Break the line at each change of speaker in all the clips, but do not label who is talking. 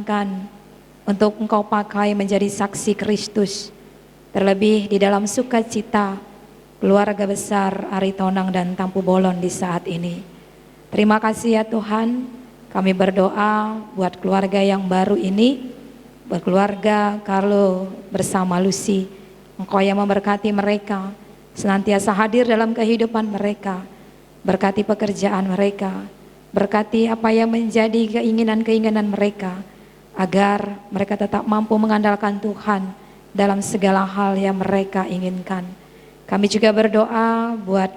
izinkan untuk Engkau pakai menjadi saksi Kristus, terlebih di dalam sukacita keluarga besar Aritonang dan Tampu Bolon di saat ini. Terima kasih ya Tuhan, kami berdoa buat keluarga yang baru ini, buat keluarga Carlo bersama Lucy. Engkau yang memberkati mereka, senantiasa hadir dalam kehidupan mereka, berkati pekerjaan mereka, berkati apa yang menjadi keinginan-keinginan mereka, agar mereka tetap mampu mengandalkan Tuhan dalam segala hal yang mereka inginkan. Kami juga berdoa buat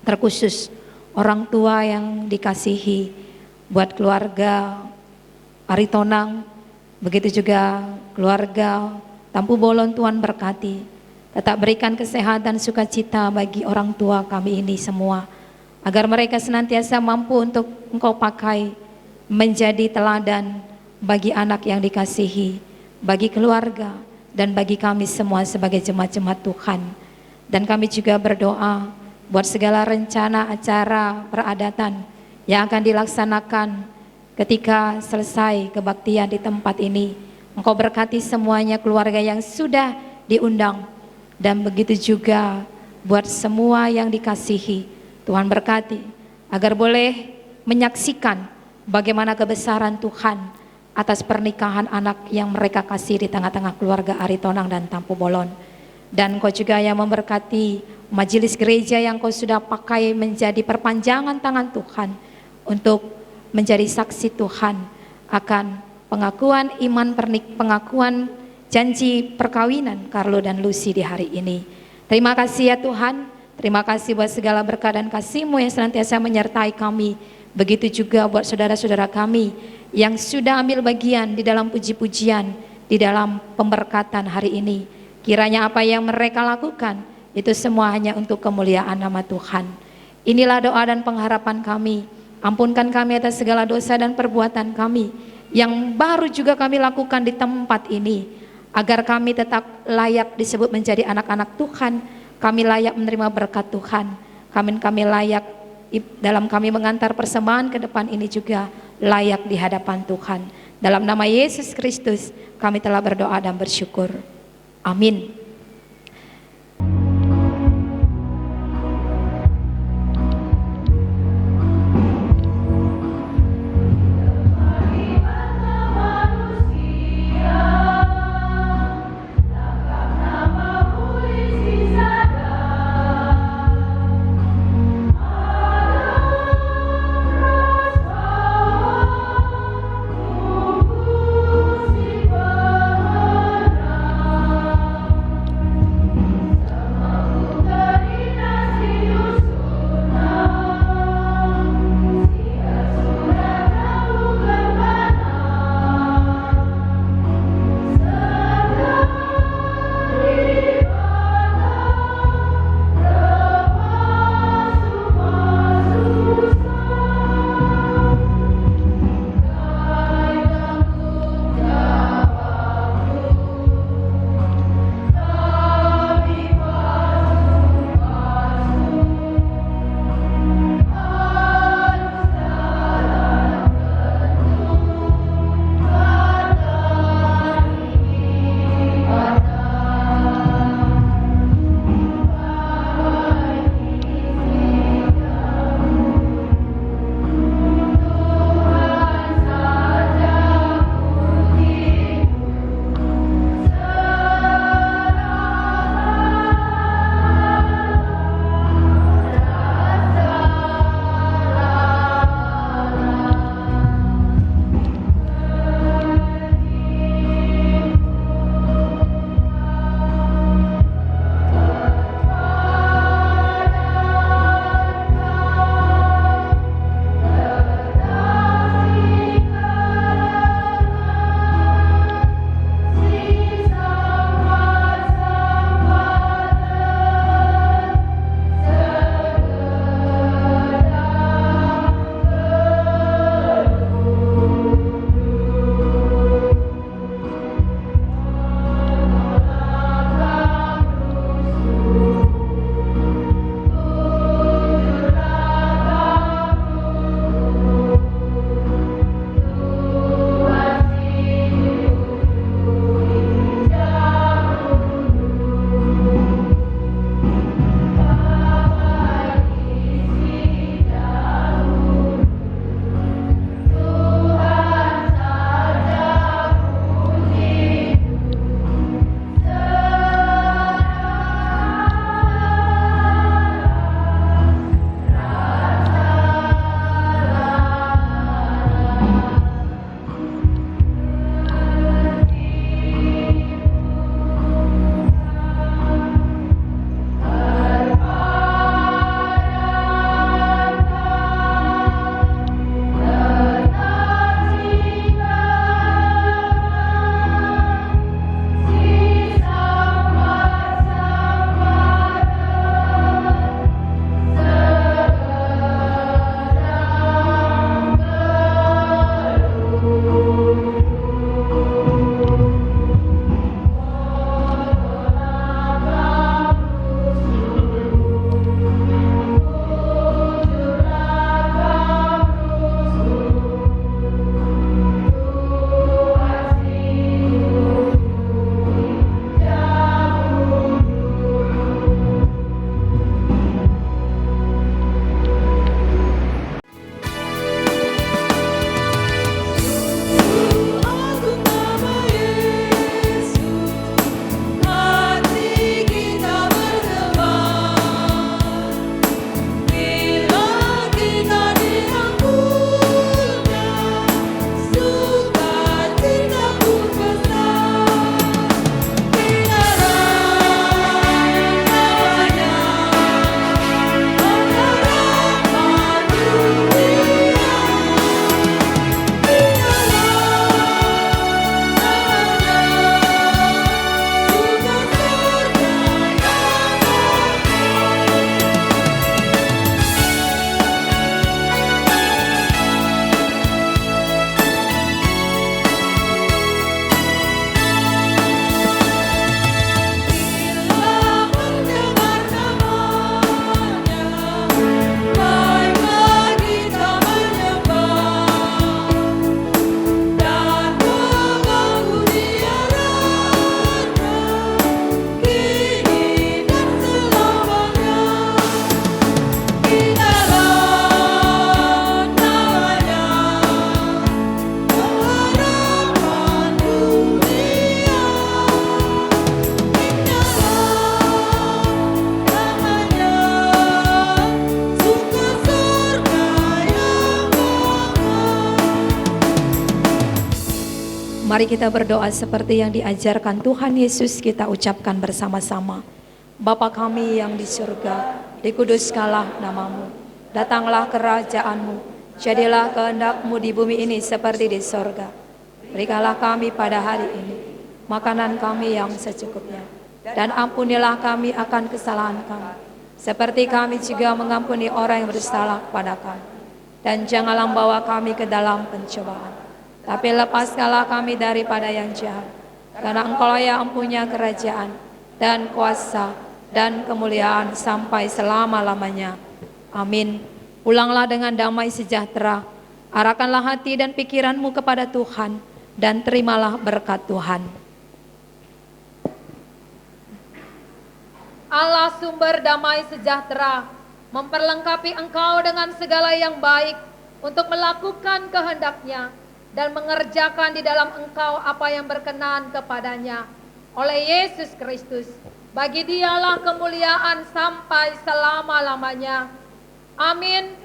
terkhusus orang tua yang dikasihi, buat keluarga Aritonang, begitu juga keluarga Tampu Bolon. Tuhan berkati, tetap berikan kesehatan sukacita bagi orang tua kami ini semua, agar mereka senantiasa mampu untuk Engkau pakai menjadi teladan bagi anak yang dikasihi, bagi keluarga, dan bagi kami semua sebagai jemaat-jemaat Tuhan. Dan kami juga berdoa buat segala rencana acara peradatan yang akan dilaksanakan ketika selesai kebaktian di tempat ini. Engkau berkati semuanya, keluarga yang sudah diundang, dan begitu juga buat semua yang dikasihi. Tuhan berkati agar boleh menyaksikan bagaimana kebesaran Tuhan atas pernikahan anak yang mereka kasih di tengah-tengah keluarga Aritonang dan Tampu Bolon. Dan Kau juga yang memberkati majelis gereja yang Kau sudah pakai menjadi perpanjangan tangan Tuhan untuk menjadi saksi Tuhan akan pengakuan iman pengakuan janji perkawinan Carlo dan Lucy di hari ini. Terima kasih ya Tuhan. Terima kasih buat segala berkat dan kasih-Mu yang senantiasa menyertai kami. Begitu juga buat saudara-saudara kami yang sudah ambil bagian di dalam puji-pujian, di dalam pemberkatan hari ini. Kiranya apa yang mereka lakukan itu semua hanya untuk kemuliaan nama Tuhan. Inilah doa dan pengharapan kami. Ampunkan kami atas segala dosa dan perbuatan kami yang baru juga kami lakukan di tempat ini, agar kami tetap layak disebut menjadi anak-anak Tuhan. Kami layak menerima berkat Tuhan. Kami layak dalam kami mengantar persembahan ke depan ini juga layak di hadapan Tuhan. Dalam nama Yesus Kristus kami telah berdoa dan bersyukur. Amin. Mari kita berdoa seperti yang diajarkan Tuhan Yesus, kita ucapkan bersama-sama. Bapa kami yang di surga, dikuduskanlah namamu. Datanglah kerajaanmu, jadilah kehendak-Mu di bumi ini seperti di sorga. Berikanlah kami pada hari ini makanan kami yang secukupnya. Dan ampunilah kami akan kesalahan kami, seperti kami juga mengampuni orang yang bersalah kepada kami. Dan janganlah membawa kami ke dalam pencobaan, tapi lepaskanlah kami daripada yang jahat. Karena Engkau yang punya kerajaan dan kuasa dan kemuliaan sampai selama-lamanya. Amin. Pulanglah dengan damai sejahtera. Arahkanlah hati dan pikiranmu kepada Tuhan, dan terimalah berkat Tuhan.
Allah sumber damai sejahtera, memperlengkapi engkau dengan segala yang baik untuk melakukan kehendak-Nya dan mengerjakan di dalam engkau apa yang berkenan kepadanya. Oleh Yesus Kristus, bagi Dialah kemuliaan sampai selama-lamanya. Amin.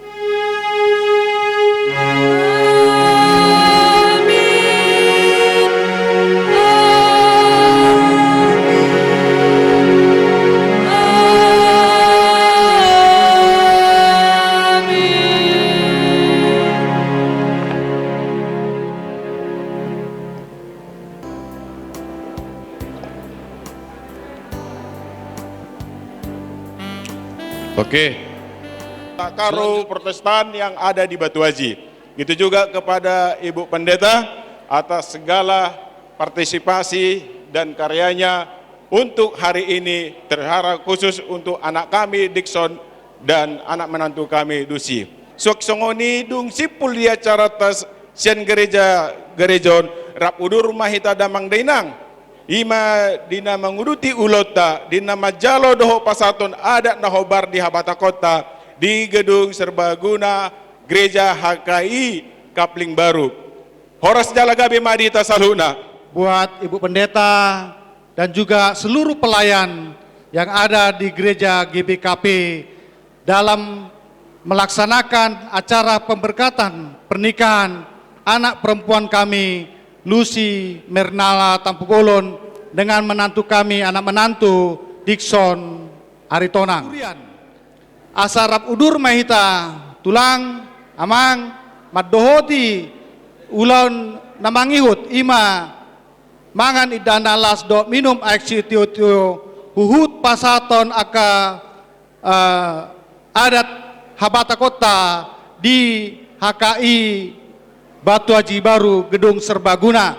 Oke, Karo Protestan yang ada di Batu Haji. Gitu juga kepada Ibu Pendeta atas segala partisipasi dan karyanya untuk hari ini, terharap khusus untuk anak kami Dickson dan anak menantu kami Dusi. Soksongoni dung sipul dia caratas sian gerejon rap udur mahita damang dainang. Ima dina menguruti ulota dina majalo doho pasaton adat nahobar di Habata Kota di gedung serbaguna Gereja HKI Kapling Baru. Horas Jalagabe Madita Saluna.
Buat Ibu Pendeta dan juga seluruh pelayan yang ada di Gereja GBKP dalam melaksanakan acara pemberkatan pernikahan anak perempuan kami Lucy Mernala Tampugolon dengan menantu kami, anak menantu Dickson Aritonang. Asarap udur mahita tulang amang maddohoti ulon namangihut ima mangan idana las do minum aksi tio huhut pasaton aka adat Habata Kota di HKI Batu Haji Baru Gedung Serbaguna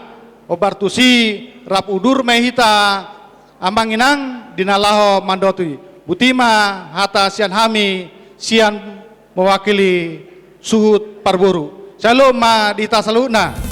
Obartusi rap udur mehita amanginang dinalaho mandotui Butima hata sian hami sian mewakili suhut parburu. Shalom ma dita saluna.